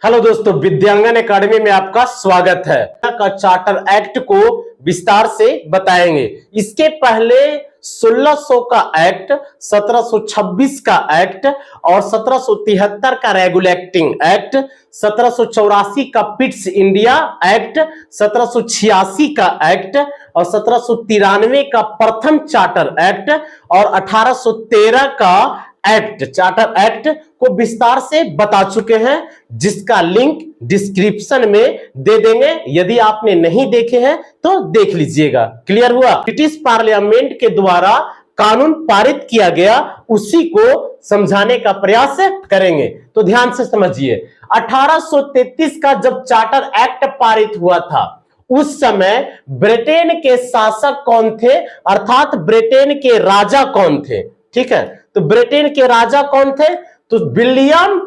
Hello दोस्तों, विद्यांगन academy में आपका स्वागत है। का चार्टर एक्ट को विस्तार से बताएंगे। इसके पहले 1600 का एक्ट, 1726 का एक्ट और 1773 का रेगुलेटिंग एक्ट, 1784 का पिट्स इंडिया एक्ट, 1786 का एक्ट और 1793 का प्रथम चार्टर एक्ट और 1813 का एक्ट, चार्टर एक्ट को विस्तार से बता चुके हैं, जिसका लिंक डिस्क्रिप्शन में दे देंगे। यदि आपने नहीं देखे हैं तो देख लीजिएगा। क्लियर हुआ? ब्रिटिश पार्लियामेंट के द्वारा कानून पारित किया गया, उसी को समझाने का प्रयास करेंगे। तो ध्यान से समझिए, 1833 का जब चार्टर एक्ट पारित हुआ था, उस समय ब्रिटेन के शासक कौन थे, अर्थात ब्रिटेन के राजा कौन थे? ठीक है, तो ब्रिटेन के राजा कौन थे? तो विलियम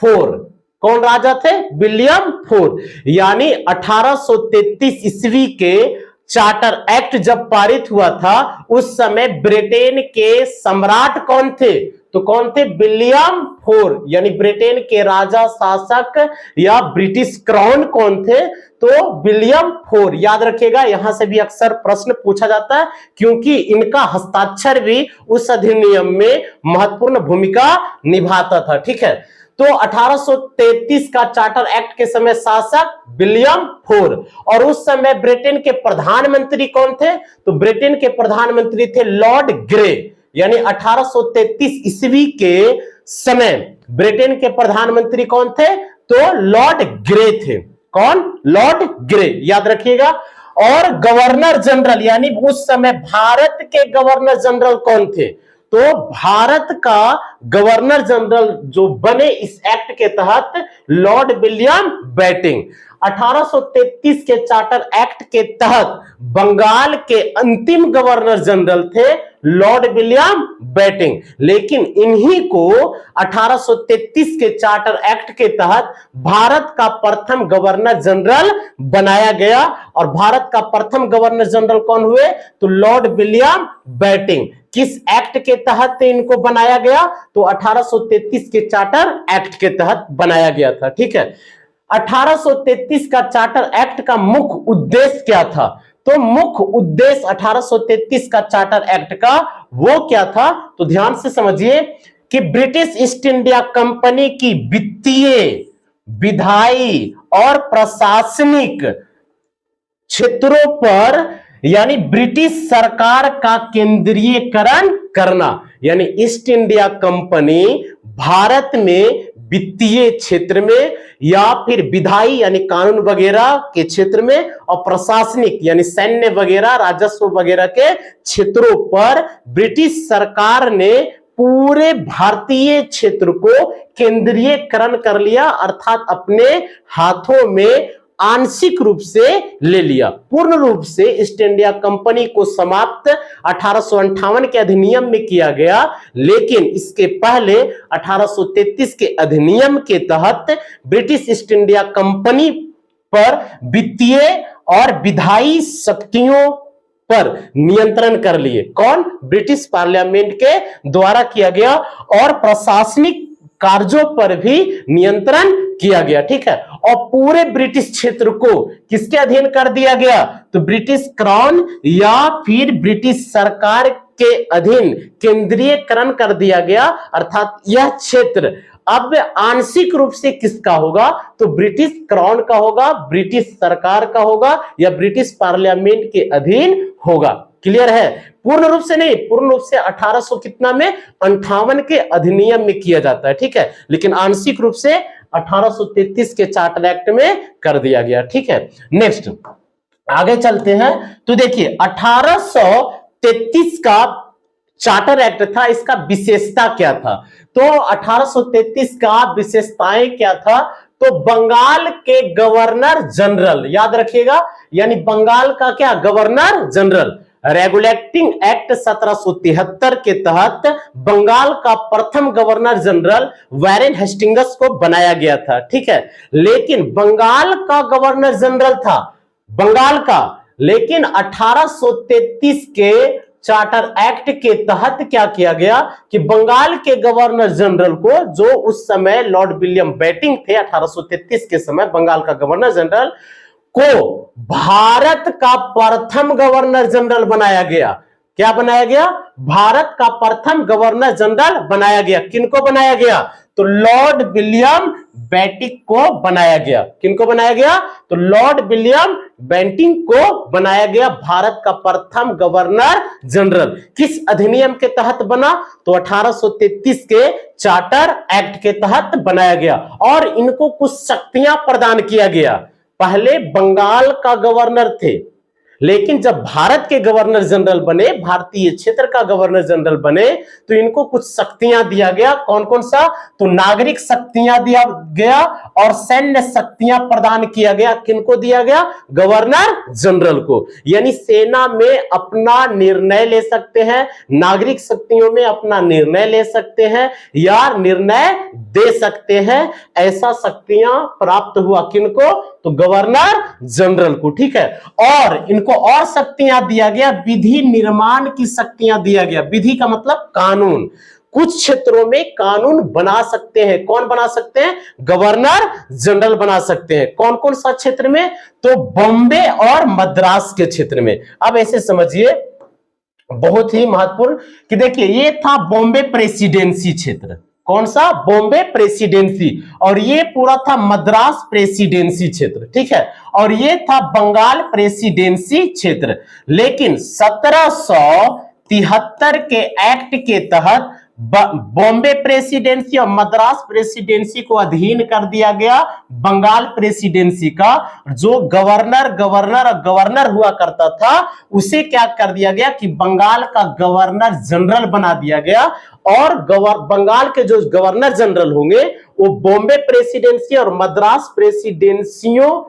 फोर। कौन राजा थे? William four. यानी 1833 ईस्वी के चार्टर एक्ट जब पारित हुआ था, उस समय ब्रिटेन के सम्राट कौन थे? तो कौन थे? William four. यानी ब्रिटेन के राजा शासक या ब्रिटिश क्राउन कौन थे? तो विलियम फोर। याद रखिएगा, यहां से भी अक्सर प्रश्न पूछा जाता है, क्योंकि इनका हस्ताक्षर भी उस अधिनियम में महत्वपूर्ण भूमिका निभाता था। ठीक है, तो 1833 का चार्टर एक्ट के समय शासक विलियम फोर, और उस समय ब्रिटेन के प्रधानमंत्री कौन थे? तो ब्रिटेन के प्रधानमंत्री थे लॉर्ड ग्रे। यानी 1833 ईस्वी के समय ब्रिटेन के प्रधानमंत्री कौन थे? तो लॉर्ड ग्रे थे। कौन? Lord grey. याद रखिएगा। और गवर्नर जनरल, यानी उस समय भारत के गवर्नर जनरल कौन थे? तो भारत का गवर्नर जनरल जो बने इस एक्ट के तहत, लॉर्ड विलियम बेटिंग। 1833 के चार्टर एक्ट के तहत बंगाल के अंतिम गवर्नर जनरल थे लॉर्ड विलियम बेटिंग। लेकिन इन्हीं को 1833 के चार्टर एक्ट के तहत भारत का प्रथम गवर्नर जनरल बनाया गया। और भारत का प्रथम गवर्नर जनरल कौन हुए? तो लॉर्ड विलियम बेटिंग। किस एक्ट के तहत इनको बनाया गया? तो 1833 के चार्टर एक्ट के तहत बनाया गया था। ठीक है, 1833 का चार्टर एक्ट का मुख्य उद्देश्य क्या था? तो मुख्य उद्देश्य 1833 का चार्टर एक्ट का वो क्या था? तो ध्यान से समझिए कि ब्रिटिश ईस्ट इंडिया कंपनी की वित्तीय, विधायी और प्रशासनिक क्षेत्रों पर, यानी ब्रिटिश सरकार का केंद्रीयकरण करना। यानी ईस्ट इंडिया कंपनी भारत में वित्तीय क्षेत्र में या फिर विधायी यानी कानून वगैरह के क्षेत्र में, और प्रशासनिक यानी सैन्य वगैरह, राजस्व वगैरह के क्षेत्रों पर ब्रिटिश सरकार ने पूरे भारतीय क्षेत्र को केंद्रीयकरण कर लिया, अर्थात अपने हाथों में आंशिक रूप से ले लिया। पूर्ण रूप से ईस्ट इंडिया कंपनी को समाप्त 1858 के अधिनियम में किया गया, लेकिन इसके पहले 1833 के अधिनियम के तहत ब्रिटिश ईस्ट इंडिया कंपनी पर वित्तीय और विधायी शक्तियों पर नियंत्रण कर लिए। कौन? ब्रिटिश पार्लियामेंट के द्वारा किया गया, और प्रशासनिक कार्यों पर भी नियंत्रण किया गया। ठीक है, और पूरे ब्रिटिश क्षेत्र को किसके अधीन कर दिया गया? तो ब्रिटिश क्राउन या फिर ब्रिटिश सरकार के अधीन केंद्रीयकरण कर दिया गया, अर्थात यह क्षेत्र अब आंशिक रूप से किसका होगा? तो ब्रिटिश क्राउन का होगा, ब्रिटिश सरकार का होगा, या ब्रिटिश पार्लियामेंट के अधीन होगा। क्लियर है? पूर्ण रूप से नहीं, पूर्ण रूप से 1800 कितना में 58 के अधिनियम में किया जाता है। ठीक है, लेकिन आंशिक रूप से 1833 के चार्टर एक्ट में कर दिया गया। ठीक है, नेक्स्ट आगे चलते हैं। तो देखिए 1833 का चार्टर एक्ट था, इसका विशेषता क्या था? तो 1833 का विशेषताएं क्या था? तो बंगाल के गवर्नर जनरल, याद रखिएगा, यानी बंगाल का क्या? Governor general. रेगुलेटिंग एक्ट 1773 के तहत बंगाल का प्रथम गवर्नर जनरल वैरेन हेस्टिंग्स को बनाया गया था। ठीक है, लेकिन बंगाल का गवर्नर जनरल था बंगाल का, लेकिन 1833 के चार्टर एक्ट के तहत क्या किया गया कि बंगाल के गवर्नर जनरल को, जो उस समय लॉर्ड विलियम बेटिंग थे 1833 के समय बंगाल का गवर्नर जनरल, को भारत का प्रथम गवर्नर जनरल बनाया गया। क्या बनाया गया? भारत का प्रथम गवर्नर जनरल बनाया गया। किनको बनाया गया? तो लॉर्ड विलियम बेटिंग को बनाया गया। किनको बनाया गया? तो लॉर्ड विलियम बेटिंग को बनाया गया भारत का प्रथम गवर्नर जनरल। किस अधिनियम के तहत बना? तो 1833 के चार्टर एक्ट के तहत बनाया गया और इनको कुछ शक्तियां प्रदान किया गया। पहले बंगाल का गवर्नर थे, लेकिन जब भारत के गवर्नर जनरल बने, भारतीय क्षेत्र का गवर्नर जनरल बने, तो इनको कुछ शक्तियां दिया गया। कौन कौन सा? तो नागरिक शक्तियां दिया गया और सैन्य शक्तियां प्रदान किया गया। किनको दिया गया? गवर्नर जनरल को। यानी सेना में अपना निर्णय ले सकते हैं, नागरिक शक्तियों में अपना निर्णय ले सकते हैं या निर्णय दे सकते हैं। ऐसा शक्तियां प्राप्त हुआ किनको? तो गवर्नर जनरल को। ठीक है, और इनको और शक्तियां दिया गया, विधि निर्माण की शक्तियां दिया गया। विधि का मतलब कानून। कुछ क्षेत्रों में कानून बना सकते हैं। कौन बना सकते हैं? गवर्नर जनरल बना सकते हैं। कौन कौन सा क्षेत्र में? तो बॉम्बे और मद्रास के क्षेत्र में। अब ऐसे समझिए, बहुत ही महत्वपूर्ण कि देखिए, ये था बॉम्बे प्रेसिडेंसी क्षेत्र। कौन सा? बॉम्बे प्रेसिडेंसी। और ये पूरा था मद्रास प्रेसिडेंसी क्षेत्र। ठीक है, और ये था बंगाल प्रेसिडेंसी क्षेत्र। लेकिन 1773 के एक्ट के तहत बॉम्बे प्रेसिडेंसी और मद्रास प्रेसिडेंसी को अधीन कर दिया गया बंगाल प्रेसिडेंसी का। जो गवर्नर हुआ करता था, उसे क्या कर दिया गया कि बंगाल का गवर्नर जनरल बना दिया गया। और बंगाल के जो गवर्नर जनरल होंगे वो बॉम्बे प्रेसिडेंसी और मद्रास प्रेसिडेंसियों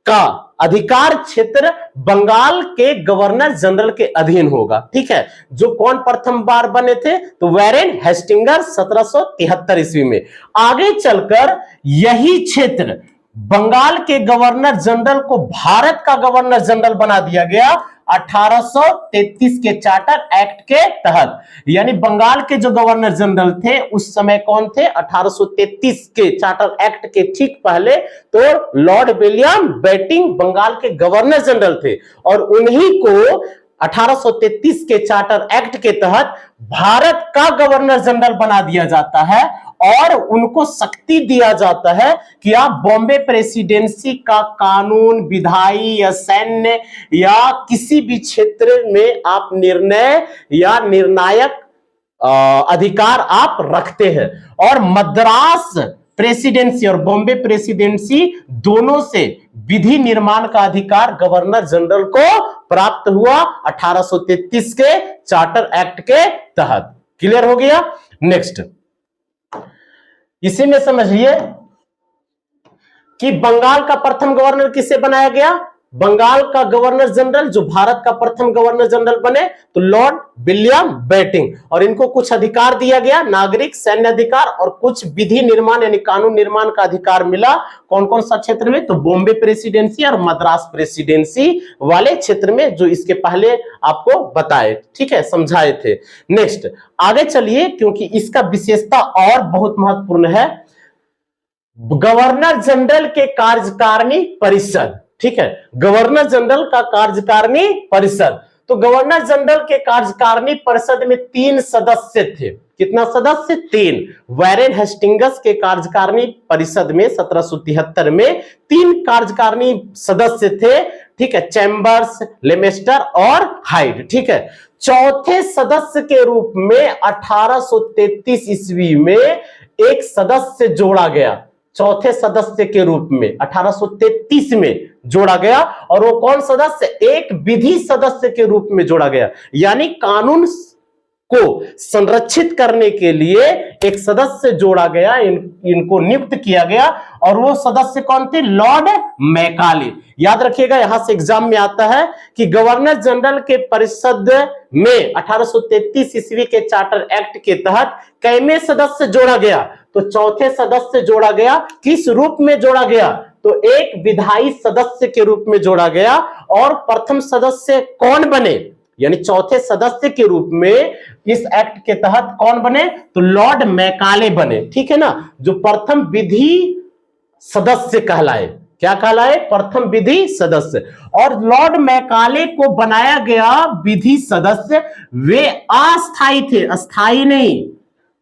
का अधिकार क्षेत्र बंगाल के गवर्नर जनरल के अधीन होगा। ठीक है, जो कौन प्रथम बार बने थे? तो वैरेन हेस्टिंग्स 1773 ईस्वी में। आगे चलकर यही क्षेत्र बंगाल के गवर्नर जनरल को भारत का गवर्नर जनरल बना दिया गया 1833 के चार्टर एक्ट के तहत। यानी बंगाल के जो गवर्नर जनरल थे उस समय कौन थे? 1833 के चार्टर एक्ट के ठीक पहले तो लॉर्ड विलियम बेटिंग बंगाल के गवर्नर जनरल थे और उन्हीं को 1833 के चार्टर एक्ट के तहत भारत का गवर्नर जनरल बना दिया जाता है और उनको शक्ति दिया जाता है कि आप बॉम्बे प्रेसिडेंसी का कानून, विधायी या सैन्य या किसी भी क्षेत्र में आप निर्णय या निर्णायक अधिकार आप रखते हैं। और मद्रास प्रेसिडेंसी और बॉम्बे प्रेसिडेंसी दोनों से विधि निर्माण का अधिकार गवर्नर जनरल को प्राप्त हुआ 1833 के चार्टर एक्ट के तहत। क्लियर हो गया? नेक्स्ट, इसी में समझिए कि बंगाल का प्रथम गवर्नर किसे बनाया गया? बंगाल का गवर्नर जनरल जो भारत का प्रथम गवर्नर जनरल बने तो लॉर्ड विलियम बेटिंग। और इनको कुछ अधिकार दिया गया, नागरिक, सैन्य अधिकार और कुछ विधि निर्माण यानी कानून निर्माण का अधिकार मिला। कौन कौन सा क्षेत्र में? तो बॉम्बे प्रेसिडेंसी और मद्रास प्रेसिडेंसी वाले क्षेत्र में, जो इसके पहले आपको बताए, ठीक है, समझाए थे। नेक्स्ट आगे चलिए, क्योंकि इसका विशेषता और बहुत महत्वपूर्ण है। गवर्नर जनरल के कार्यकारिणी परिषद। ठीक है, गवर्नर जनरल का कार्यकारिणी परिषद। तो गवर्नर जनरल के कार्यकारिणी परिषद में 3 सदस्य थे। कितना सदस्य? 3। वैरेन हेस्टिंग्स के कार्यकारिणी परिषद में 1773 में 3 कार्यकारिणी सदस्य थे। ठीक है, चैम्बर्स, लेमेस्टर और हाइड। ठीक है, चौथे सदस्य के रूप में 1833 ईस्वी में एक सदस्य जोड़ा गया। चौथे सदस्य के रूप में 1833 में जोड़ा गया और वो कौन सदस्य? एक विधि सदस्य के रूप में जोड़ा गया। यानी कानून को संरक्षित करने के लिए एक सदस्य जोड़ा गया, इनको नियुक्त किया गया। और वो सदस्य कौन थे? Lord Macaulay. याद रखिएगा, यहां से एग्जाम में आता है कि गवर्नर जनरल के परिषद में 1833 ईस्वी के चार्टर एक्ट के तहत कैमे सदस्य जोड़ा गया? तो चौथे सदस्य जोड़ा गया। किस रूप में जोड़ा गया? तो एक विधायी सदस्य के रूप में जोड़ा गया। और प्रथम सदस्य कौन बने? यानी चौथे सदस्य के रूप में इस एक्ट के तहत कौन बने? तो लॉर्ड मैकाले बने, ठीक है ना, जो प्रथम विधि सदस्य कहलाए। क्या कहलाए? प्रथम विधि सदस्य। और लॉर्ड मैकाले को बनाया गया विधि सदस्य वे अस्थायी थे, अस्थायी नहीं।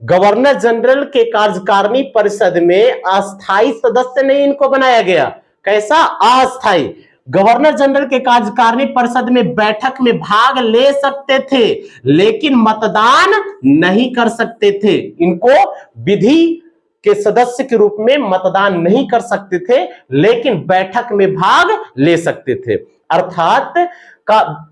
गवर्नर जनरल के कार्यकारिणी परिषद में अस्थायी सदस्य नहीं इनको बनाया गया। कैसा? अस्थायी। गवर्नर जनरल के कार्यकारिणी परिषद में बैठक में भाग ले सकते थे लेकिन मतदान नहीं कर सकते थे। इनको विधि के सदस्य के रूप में मतदान नहीं कर सकते थे लेकिन बैठक में भाग ले सकते थे। अर्थात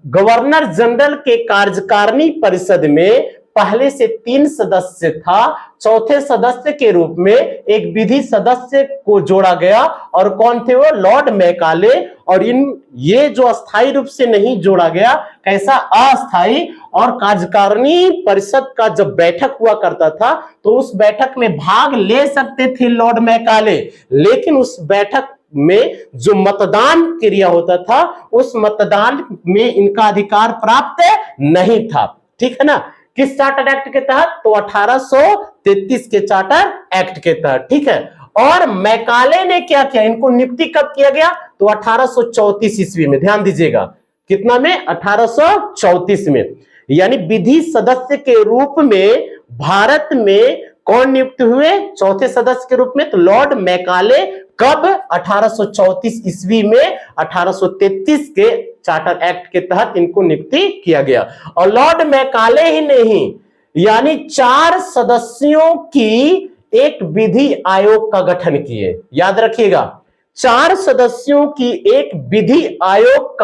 गवर्नर जनरल के कार्यकारिणी परिषद में पहले से 3 सदस्य था, चौथे सदस्य के रूप में एक विधि सदस्य को जोड़ा गया। और कौन थे वो? Lord Macaulay. और ये जो अस्थायी रूप से नहीं जोड़ा गया, कैसा? अस्थायी। और कार्यकारिणी परिषद का जब बैठक हुआ करता था तो उस बैठक में भाग ले सकते थे लॉर्ड मैकाले, लेकिन उस बैठक में जो मतदान क्रिया होता था उस मतदान में इनका अधिकार प्राप्त नहीं था, ठीक है ना। किस चार्टर एक्ट के तहत? तो 1833 के चार्टर एक्ट के तहत, ठीक है। और मैकाले ने क्या किया? इनको नियुक्ति कब किया गया? तो 1834 ईस्वी में। ध्यान दीजिएगा, कितना में? 1834 में। यानी विधि सदस्य के रूप में भारत में कौन नियुक्त हुए चौथे सदस्य के रूप में? तो लॉर्ड मैकाले। कब? 1834 ईस्वी में। 1833 के चार्टर एक्ट के तहत इनको नियुक्ति किया गया। और लॉर्ड मैकाले ही नहीं, यानी 4 सदस्यों की एक विधि आयोग का गठन किए। याद रखिएगा, 4 सदस्यों की एक विधि आयोग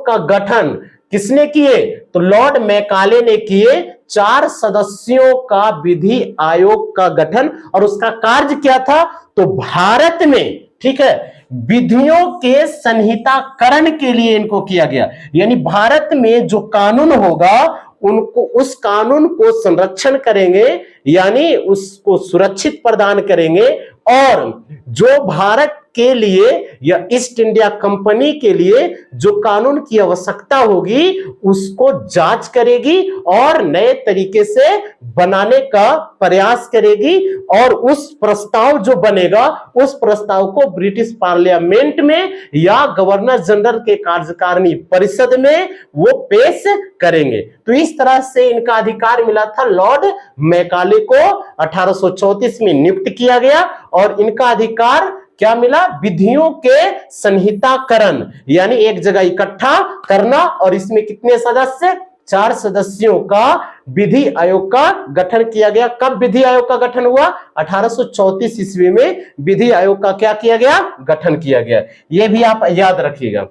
का गठन किसने किए? तो लॉर्ड मैकाले ने किए। 4 सदस्यों का विधि आयोग का गठन। और उसका कार्य क्या था? तो भारत में, ठीक है, विधियों के संहिताकरण के लिए इनको किया गया। यानी भारत में जो कानून होगा उनको, उस कानून को संरक्षण करेंगे, यानी उसको सुरक्षित प्रदान करेंगे। और जो भारत के लिए या ईस्ट इंडिया कंपनी के लिए जो कानून की आवश्यकता होगी उसको जांच करेगी और नए तरीके से बनाने का प्रयास करेगी। और उस प्रस्ताव जो बनेगा उस प्रस्ताव को ब्रिटिश पार्लियामेंट में या गवर्नर जनरल के कार्यकारिणी परिषद में वो पेश करेंगे। तो इस तरह से इनका अधिकार मिला था। लॉर्ड मैकाले को 1834 में नियुक्त किया गया और इनका अधिकार क्या मिला? विधियों के संहिताकरण, यानी एक जगह इकट्ठा करना। और इसमें कितने सदस्य? 4 सदस्यों का विधि आयोग का गठन किया गया। कब विधि आयोग का गठन हुआ? 1834 ईस्वी में विधि आयोग का क्या किया गया? गठन किया गया। यह भी आप याद रखिएगा।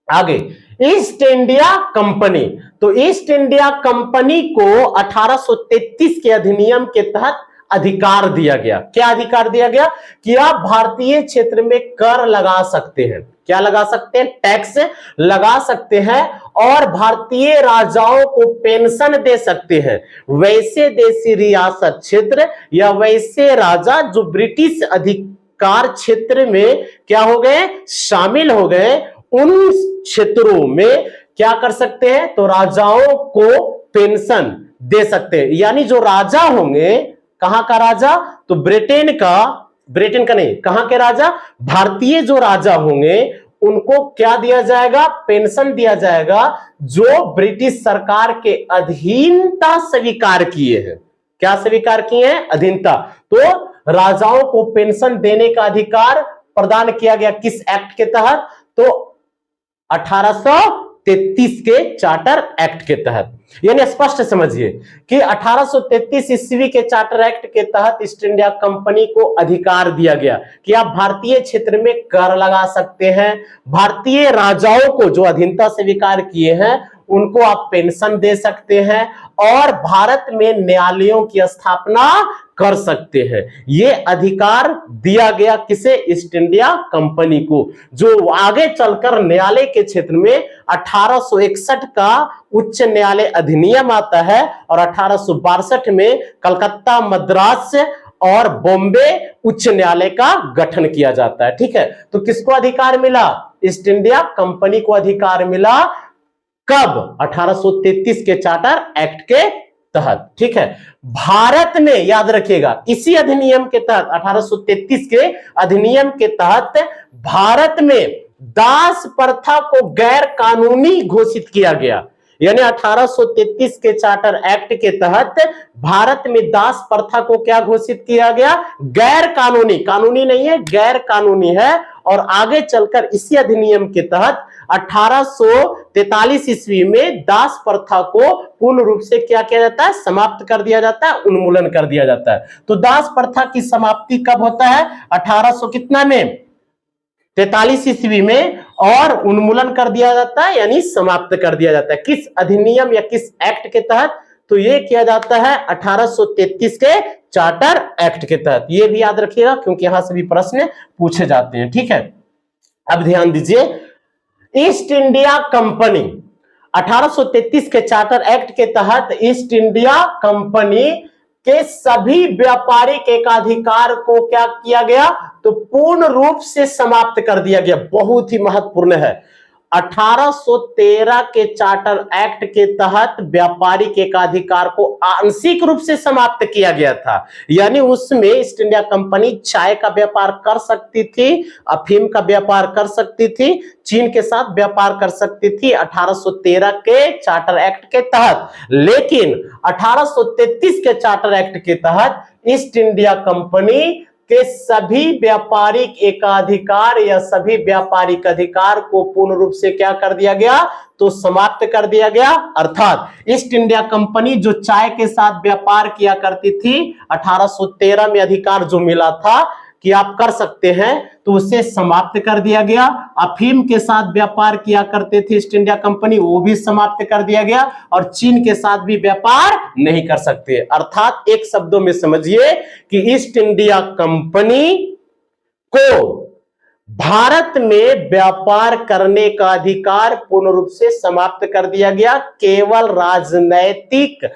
आगे, ईस्ट इंडिया कंपनी। तो ईस्ट इंडिया कंपनी को 1833 के अधिनियम के तहत अधिकार दिया गया। क्या अधिकार दिया गया? कि आप भारतीय क्षेत्र में कर लगा सकते हैं। क्या लगा सकते हैं? टैक्स लगा सकते हैं। और भारतीय राजाओं को पेंशन दे सकते हैं। वैसे देशी रियासत क्षेत्र या वैसे राजा जो ब्रिटिश अधिकार क्षेत्र में क्या हो गए? शामिल हो गए, उन क्षेत्रों में क्या कर सकते हैं? तो राजाओं को पेंशन दे सकते हैं। यानी जो राजा होंगे, कहां का राजा? तो ब्रिटेन का नहीं, कहां के राजा? भारतीय जो राजा होंगे उनको क्या दिया जाएगा? पेंशन दिया जाएगा, जो ब्रिटिश सरकार के अधीनता स्वीकार किए हैं। क्या स्वीकार किए हैं? अधीनता। तो राजाओं को पेंशन देने का अधिकार प्रदान किया गया किस एक्ट के तहत? तो 1833 के चार्टर एक्ट के तहत। यानी स्पष्ट समझिए कि 1833 ईस्वी के चार्टर एक्ट के तहत ईस्ट इंडिया कंपनी को अधिकार दिया गया कि आप भारतीय क्षेत्र में कर लगा सकते हैं। भारतीय राजाओं को जो अधीनता स्वीकार किए हैं उनको आप पेंशन दे सकते हैं और भारत में न्यायालयों की स्थापना कर सकते हैं। ये अधिकार दिया गया किसे? ईस्ट इंडिया कंपनी को, जो आगे चलकर न्यायालय के क्षेत्र में 1861 का उच्च न्यायालय अधिनियम आता है और 1862 में कलकत्ता, मद्रास और बॉम्बे उच्च न्यायालय का गठन किया जाता है। ठीक है, तो किसको अधिकार मिला? ईस्ट इंडिया कंपनी को अधिकार मिला कब? 1833 के चार्टर एक्ट के तहत। ठीक है, भारत में याद रखिएगा इसी अधिनियम के तहत 1833 के अधिनियम के तहत भारत में दास प्रथा को गैर कानूनी घोषित किया गया। यानी 1833 के चार्टर एक्ट के तहत भारत में दास प्रथा को क्या घोषित किया गया? गैर कानूनी। कानूनी नहीं है, गैर कानूनी है। और आगे चलकर इसी अधिनियम के तहत 1843 ईस्वी में दास प्रथा को पूर्ण रूप से क्या किया जाता है? समाप्त कर दिया जाता है, उन्मूलन कर दिया जाता है। तो दास प्रथा की समाप्ति कब होता है? 1800 कितना में? 43 ईस्वी में, और उन्मूलन कर दिया जाता है यानी समाप्त कर दिया जाता है। किस अधिनियम या किस एक्ट के तहत? तो ये किया जाता है 1833 के चार्टर एक्ट के तहत। ये भी याद रखिएगा क्योंकि यहां से भी प्रश्न पूछे जाते हैं। ठीक है, अब ध्यान दीजिए, ईस्ट इंडिया कंपनी 1833 के चार्टर एक्ट के तहत ईस्ट इंडिया कंपनी के सभी व्यापारिक एकाधिकार को क्या किया गया? तो पूर्ण रूप से समाप्त कर दिया गया। बहुत ही महत्वपूर्ण है। 1813 के चार्टर एक्ट के तहत व्यापारिक एकाधिकार को आंशिक रूप से समाप्त किया गया था। यानी उसमें ईस्ट इंडिया कंपनी चाय का व्यापार कर सकती थी, अफीम का व्यापार कर सकती थी, चीन के साथ व्यापार कर सकती थी 1813 के चार्टर एक्ट के तहत। लेकिन 1833 के चार्टर एक्ट के तहत ईस्ट इंडिया कंपनी के सभी व्यापारिक एकाधिकार या सभी व्यापारिक अधिकार को पूर्ण रूप से क्या कर दिया गया? तो समाप्त कर दिया गया। अर्थात ईस्ट इंडिया कंपनी जो चाय के साथ व्यापार किया करती थी, 1813 में अधिकार जो मिला था कि आप कर सकते हैं, तो उसे समाप्त कर दिया गया। अफीम के साथ व्यापार किया करते थे ईस्ट इंडिया कंपनी, वो भी समाप्त कर दिया गया। और चीन के साथ भी व्यापार नहीं कर सकते। अर्थात एक शब्दों में समझिए कि ईस्ट इंडिया कंपनी को भारत में व्यापार करने का अधिकार पूर्ण रूप से समाप्त कर दिया गया। केवल राजनैतिक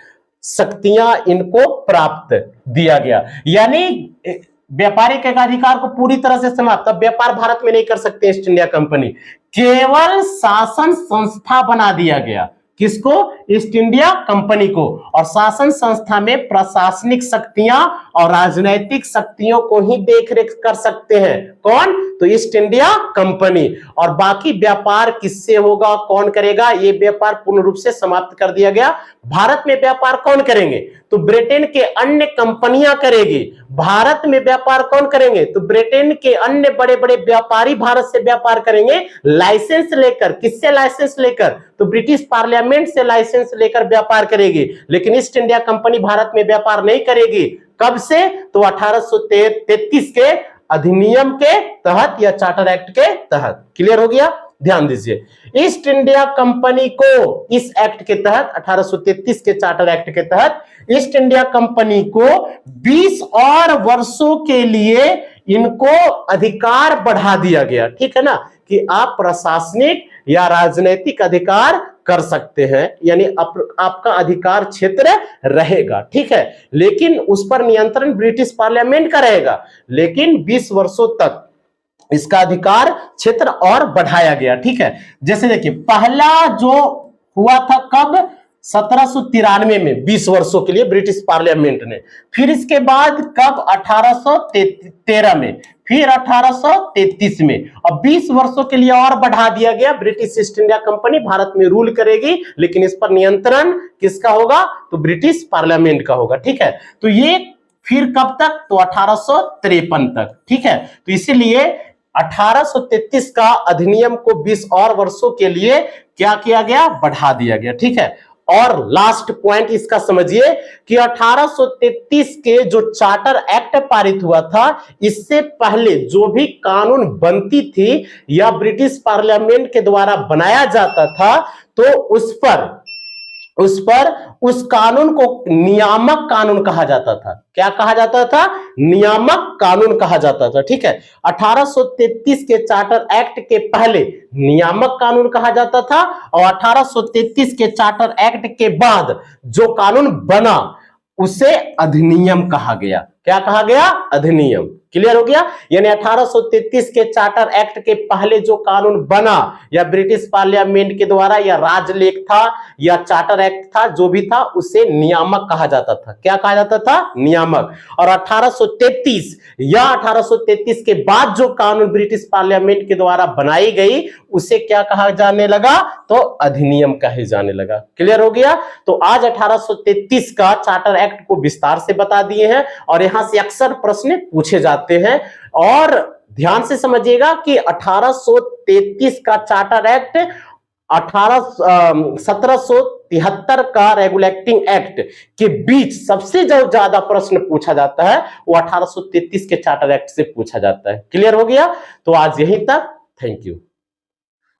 शक्तियां इनको प्राप्त दिया गया। यानी व्यापारिक एकाधिकार को पूरी तरह से समाप्त। अब व्यापार भारत में नहीं कर सकते ईस्ट इंडिया कंपनी, केवल शासन संस्था बना दिया गया। किसको? ईस्ट इंडिया कंपनी को। और शासन संस्था में प्रशासनिक शक्तियां और राजनैतिक शक्तियों को ही देखरेख कर सकते हैं। कौन? तो ईस्ट इंडिया कंपनी। और बाकी व्यापार किससे होगा, कौन करेगा? ये व्यापार पूर्ण रूप से समाप्त कर दिया गया। भारत में व्यापार कौन करेंगे? तो ब्रिटेन के अन्य कंपनियां करेगी। भारत में व्यापार कौन करेंगे? तो ब्रिटेन के अन्य बड़े बड़े व्यापारी भारत से व्यापार करेंगे, लाइसेंस लेकर। किससे लाइसेंस लेकर? तो ब्रिटिश पार्लियामेंट से लाइसेंस लेकर व्यापार करेगी। लेकिन ईस्ट इंडिया कंपनी भारत में व्यापार नहीं करेगी। कब से? तो 1833 के अधिनियम के तहत या चार्टर एक्ट के तहत। क्लियर हो गया? ध्यान दीजिए, ईस्ट इंडिया कंपनी को इस एक्ट के तहत 1833 के चार्टर एक्ट के तहत ईस्ट इंडिया कंपनी को 20 और वर्षों के लिए इनको अधिकार बढ़ा दिया गया। ठीक है ना, कि आप प्रशासनिक या राजनीतिक अधिकार कर सकते हैं, यानी आपका अधिकार क्षेत्र रहेगा। ठीक है, लेकिन उस पर नियंत्रण ब्रिटिश पार्लियामेंट का रहेगा। लेकिन 20 वर्षों तक इसका अधिकार क्षेत्र और बढ़ाया गया। ठीक है, जैसे देखिए पहला जो हुआ था कब? 1793 में 20 वर्षों के लिए ब्रिटिश पार्लियामेंट ने। फिर इसके बाद कब? 1813 में, फिर 1833 में, और 20 वर्षों के लिए और बढ़ा दिया गया। British east India company Bharat में रूल करेगी, लेकिन इस पर नियंत्रण किसका होगा? तो ब्रिटिश पार्लियामेंट का होगा। ठीक है, तो ये फिर कब तक? तो 1853 तक। ठीक है, तो इसीलिए 1833 का अधिनियम को 20 और वर्षों के लिए क्या किया गया? बढ़ा दिया गया। ठीक है, और लास्ट पॉइंट इसका समझिए कि 1833 के जो चार्टर एक्ट पारित हुआ था, इससे पहले जो भी कानून बनती थी या ब्रिटिश पार्लियामेंट के द्वारा बनाया जाता था, तो उस कानून को नियामक कानून कहा जाता था। क्या कहा जाता था? नियामक कानून कहा जाता था। ठीक है, 1833 के चार्टर एक्ट के पहले नियामक कानून कहा जाता था, और 1833 के चार्टर एक्ट के बाद जो कानून बना उसे अधिनियम कहा गया। क्या कहा गया? अधिनियम। क्लियर हो गया। यानी 1833 के चार्टर एक्ट के पहले जो कानून बना, या ब्रिटिश पार्लियामेंट के द्वारा, या राजलेख था, या चार्टर एक्ट था, जो भी था, उसे नियामक कहा जाता था। क्या कहा जाता था? नियामक। और 1833 या 1833 के बाद जो कानून ब्रिटिश पार्लियामेंट के द्वारा बनाई गई, उसे क्या कहा जाने लगा? तो अधिनियम कहे जाने लगा। क्लियर हो गया। तो आज 1833 का चार्टर एक्ट को विस्तार से बता दिए हैं, और यहां से अक्सर प्रश्न पूछे जाते हैं। और ध्यान से समझिएगा कि 1833 का चार्टर एक्ट 1773 का रेगुलेटिंग एक्ट के बीच सबसे जो ज्यादा प्रश्न पूछा जाता है वो 1833 के चार्टर एक्ट से पूछा जाता है। क्लियर हो गया। तो आज यहीं तक। Thank you.